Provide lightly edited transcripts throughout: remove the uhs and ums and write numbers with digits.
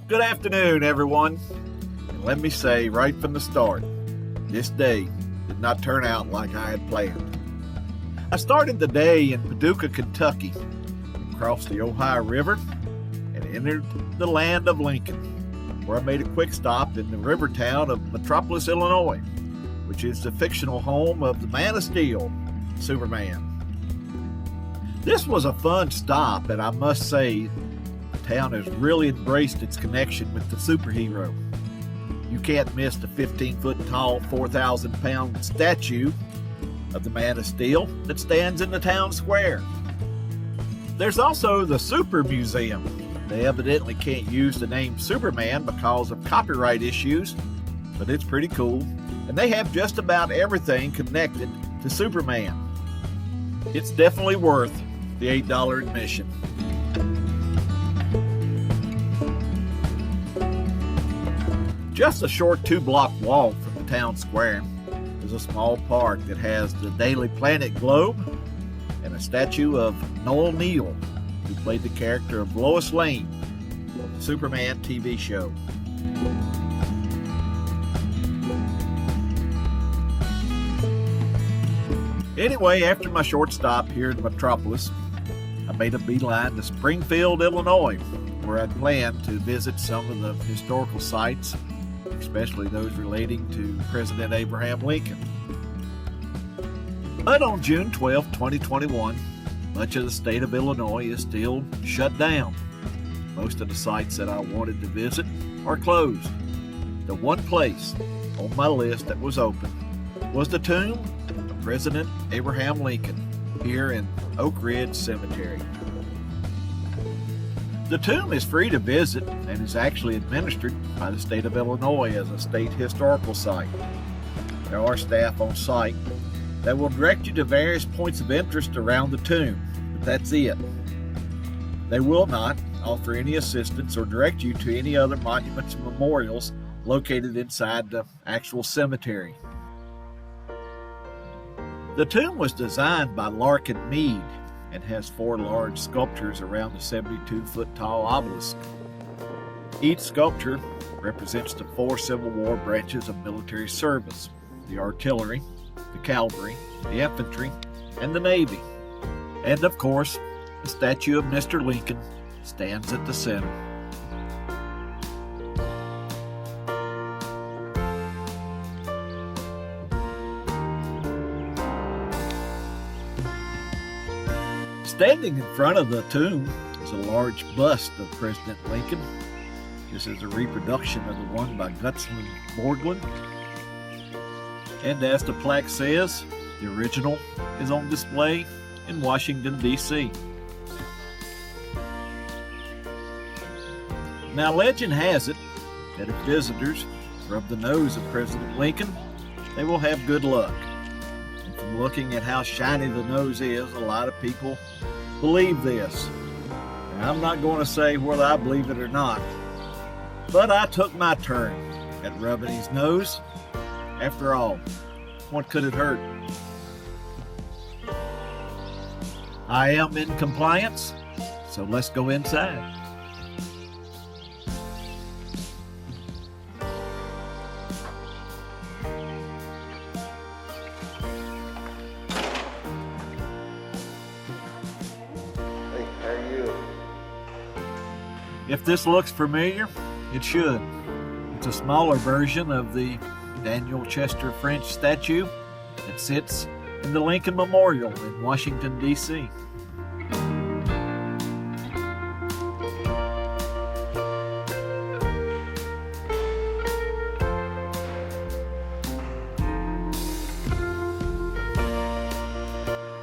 Good afternoon, everyone. And let me say right from the start, this day did not turn out like I had planned. I started the day in Paducah, Kentucky, crossed the Ohio River, and entered the land of Lincoln, where I made a quick stop in the river town of Metropolis, Illinois, which is the fictional home of the Man of Steel, Superman. This was a fun stop, and I must say, the town has really embraced its connection with the superhero. You can't miss the 15-foot tall, 4,000-pound statue of the Man of Steel that stands in the town square. There's also the Super Museum. They evidently can't use the name Superman because of copyright issues, but it's pretty cool. And they have just about everything connected to Superman. It's definitely worth the $8 admission. Just a short 2-block walk from the town square is a small park that has the Daily Planet globe and a statue of Noel Neill, who played the character of Lois Lane on the Superman TV show. Anyway, after my short stop here in Metropolis, I made a beeline to Springfield, Illinois, where I planned to visit some of the historical sites, especially those relating to President Abraham Lincoln. But on June 12, 2021, much of the state of Illinois is still shut down. Most of the sites that I wanted to visit are closed. The one place on my list that was open was the tomb of President Abraham Lincoln here in Oak Ridge Cemetery. The tomb is free to visit and is actually administered by the state of Illinois as a state historical site. There are staff on site that will direct you to various points of interest around the tomb, but that's it. They will not offer any assistance or direct you to any other monuments and memorials located inside the actual cemetery. The tomb was designed by Larkin Mead and has 4 large sculptures around the 72-foot tall obelisk. Each sculpture represents the 4 Civil War branches of military service: the artillery, the cavalry, the infantry, and the Navy. And of course, the statue of Mr. Lincoln stands at the center. Standing in front of the tomb is a large bust of President Lincoln. This is a reproduction of the one by Gutzon Borglum. And as the plaque says, the original is on display in Washington, D.C. Now, legend has it that if visitors rub the nose of President Lincoln, they will have good luck. And from looking at how shiny the nose is, a lot of people believe this. Now, I'm not going to say whether I believe it or not, but I took my turn at rubbing his nose. After all, what could it hurt? I am in compliance, so let's go inside. If this looks familiar, it should. It's a smaller version of the Daniel Chester French statue that sits in the Lincoln Memorial in Washington, D.C.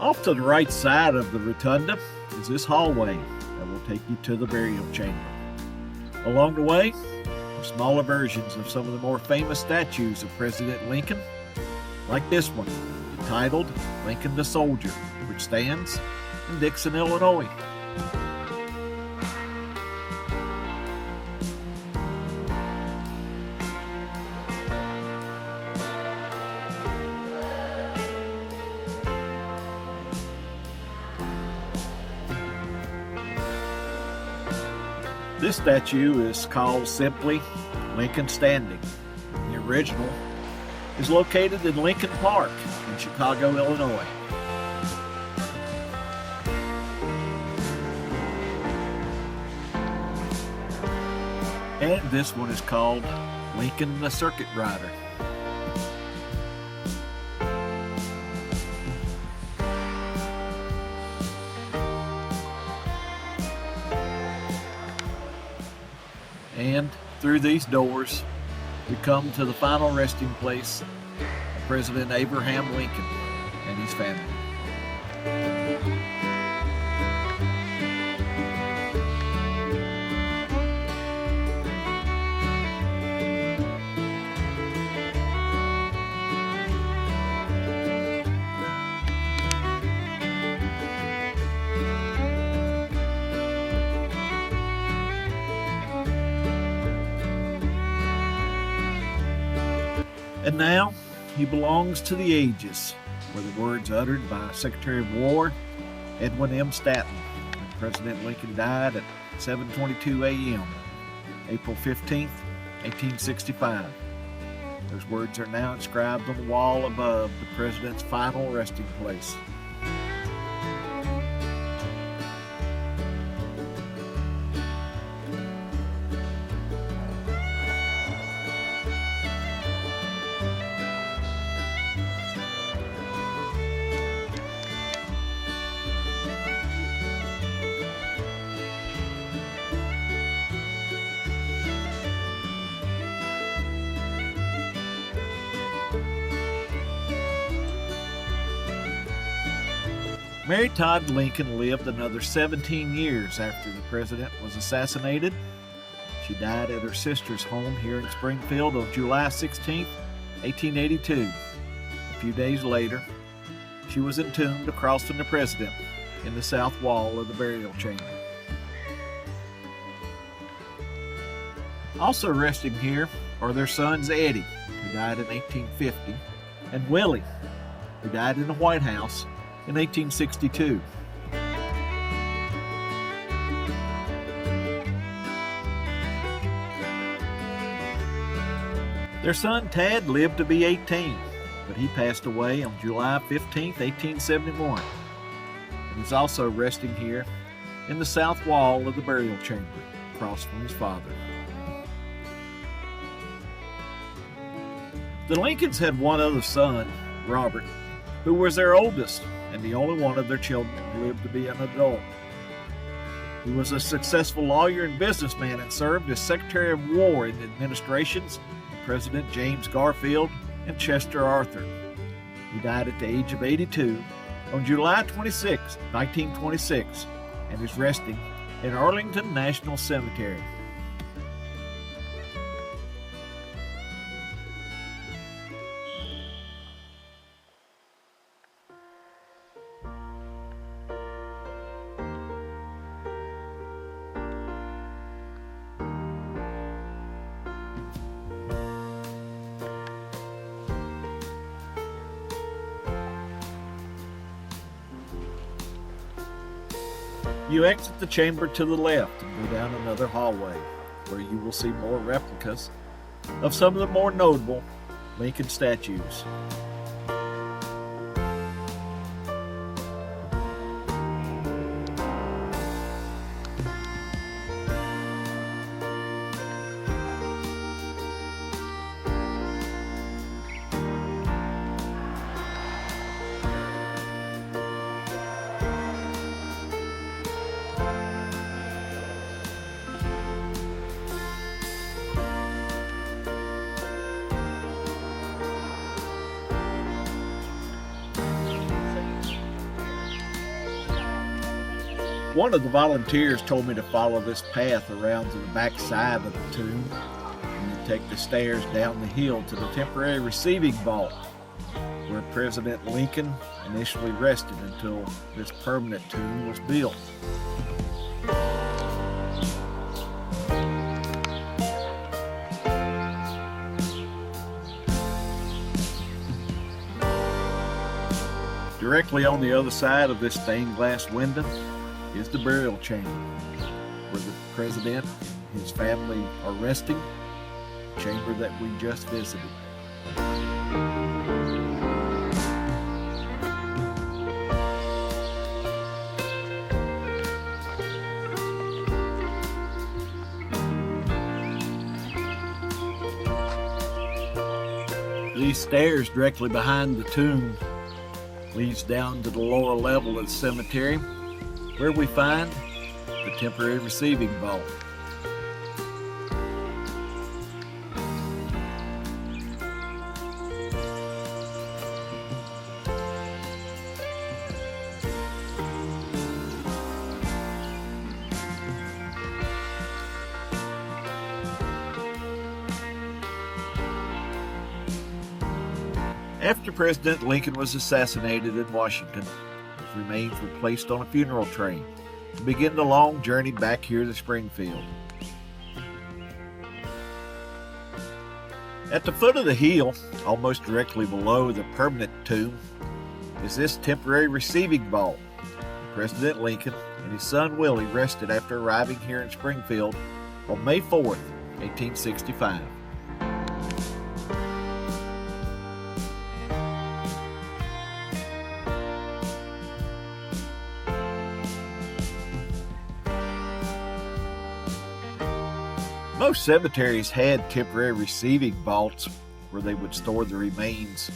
Off to the right side of the rotunda is this hallway that will take you to the burial chamber. Along the way are smaller versions of some of the more famous statues of President Lincoln, like this one, entitled Lincoln the Soldier, which stands in Dixon, Illinois. This statue is called simply Lincoln Standing. The original is located in Lincoln Park in Chicago, Illinois. And this one is called Lincoln the Circuit Rider. And through these doors, we come to the final resting place of President Abraham Lincoln and his family. And now he belongs to the ages, were the words uttered by Secretary of War Edwin M. Stanton when President Lincoln died at 7:22 a.m., April 15th, 1865. Those words are now inscribed on the wall above the President's final resting place. Mary Todd Lincoln lived another 17 years after the president was assassinated. She died at her sister's home here in Springfield on July 16, 1882. A few days later, she was entombed across from the president in the south wall of the burial chamber. Also resting here are their sons Eddie, who died in 1850, and Willie, who died in the White House in 1862. Their son Tad lived to be 18, but he passed away on July 15, 1871, and is also resting here in the south wall of the burial chamber, across from his father. The Lincolns had one other son, Robert, who was their oldest and the only one of their children who lived to be an adult. He was a successful lawyer and businessman and served as Secretary of War in the administrations of President James Garfield and Chester Arthur. He died at the age of 82 on July 26, 1926, and is resting in Arlington National Cemetery. You exit the chamber to the left and go down another hallway, where you will see more replicas of some of the more notable Lincoln statues. One of the volunteers told me to follow this path around to the back side of the tomb and then take the stairs down the hill to the temporary receiving vault where President Lincoln initially rested until this permanent tomb was built. Directly on the other side of this stained glass window is the burial chamber, where the president and his family are resting, the chamber that we just visited. These stairs directly behind the tomb leads down to the lower level of the cemetery, where we find the temporary receiving vault. After President Lincoln was assassinated in Washington, his remains were placed on a funeral train to begin the long journey back here to Springfield. At the foot of the hill, almost directly below the permanent tomb, is this temporary receiving vault. President Lincoln and his son Willie rested after arriving here in Springfield on May 4th, 1865. Most cemeteries had temporary receiving vaults where they would store the remains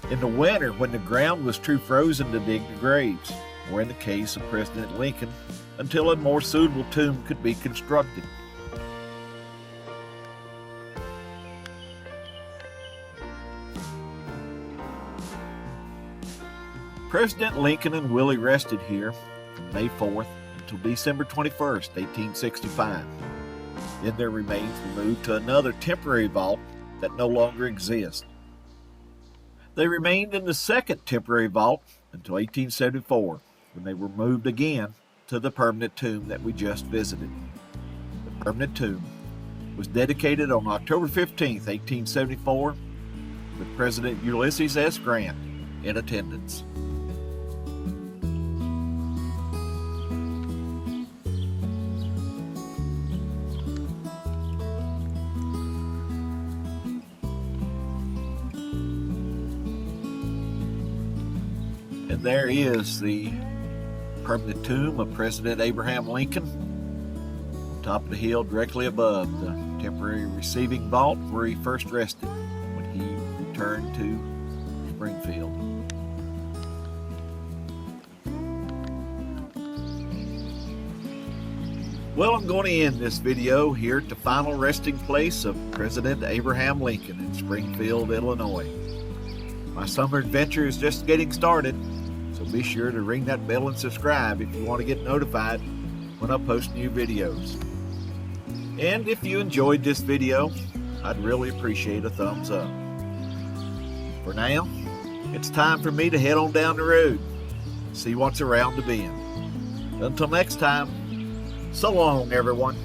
in the winter when the ground was too frozen to dig the graves, or in the case of President Lincoln, until a more suitable tomb could be constructed. President Lincoln and Willie rested here from May 4th until December 21st, 1865. Then their remains were moved to another temporary vault that no longer exists. They remained in the second temporary vault until 1874, when they were moved again to the permanent tomb that we just visited. The permanent tomb was dedicated on October 15, 1874, with President Ulysses S. Grant in attendance. And there is the permanent tomb of President Abraham Lincoln, on top of the hill directly above the temporary receiving vault where he first rested when he returned to Springfield. Well, I'm going to end this video here at the final resting place of President Abraham Lincoln in Springfield, Illinois. My summer adventure is just getting started, so be sure to ring that bell and subscribe if you want to get notified when I post new videos. And if you enjoyed this video, I'd really appreciate a thumbs up. For now, it's time for me to head on down the road, see what's around the bend. Until next time, so long, everyone.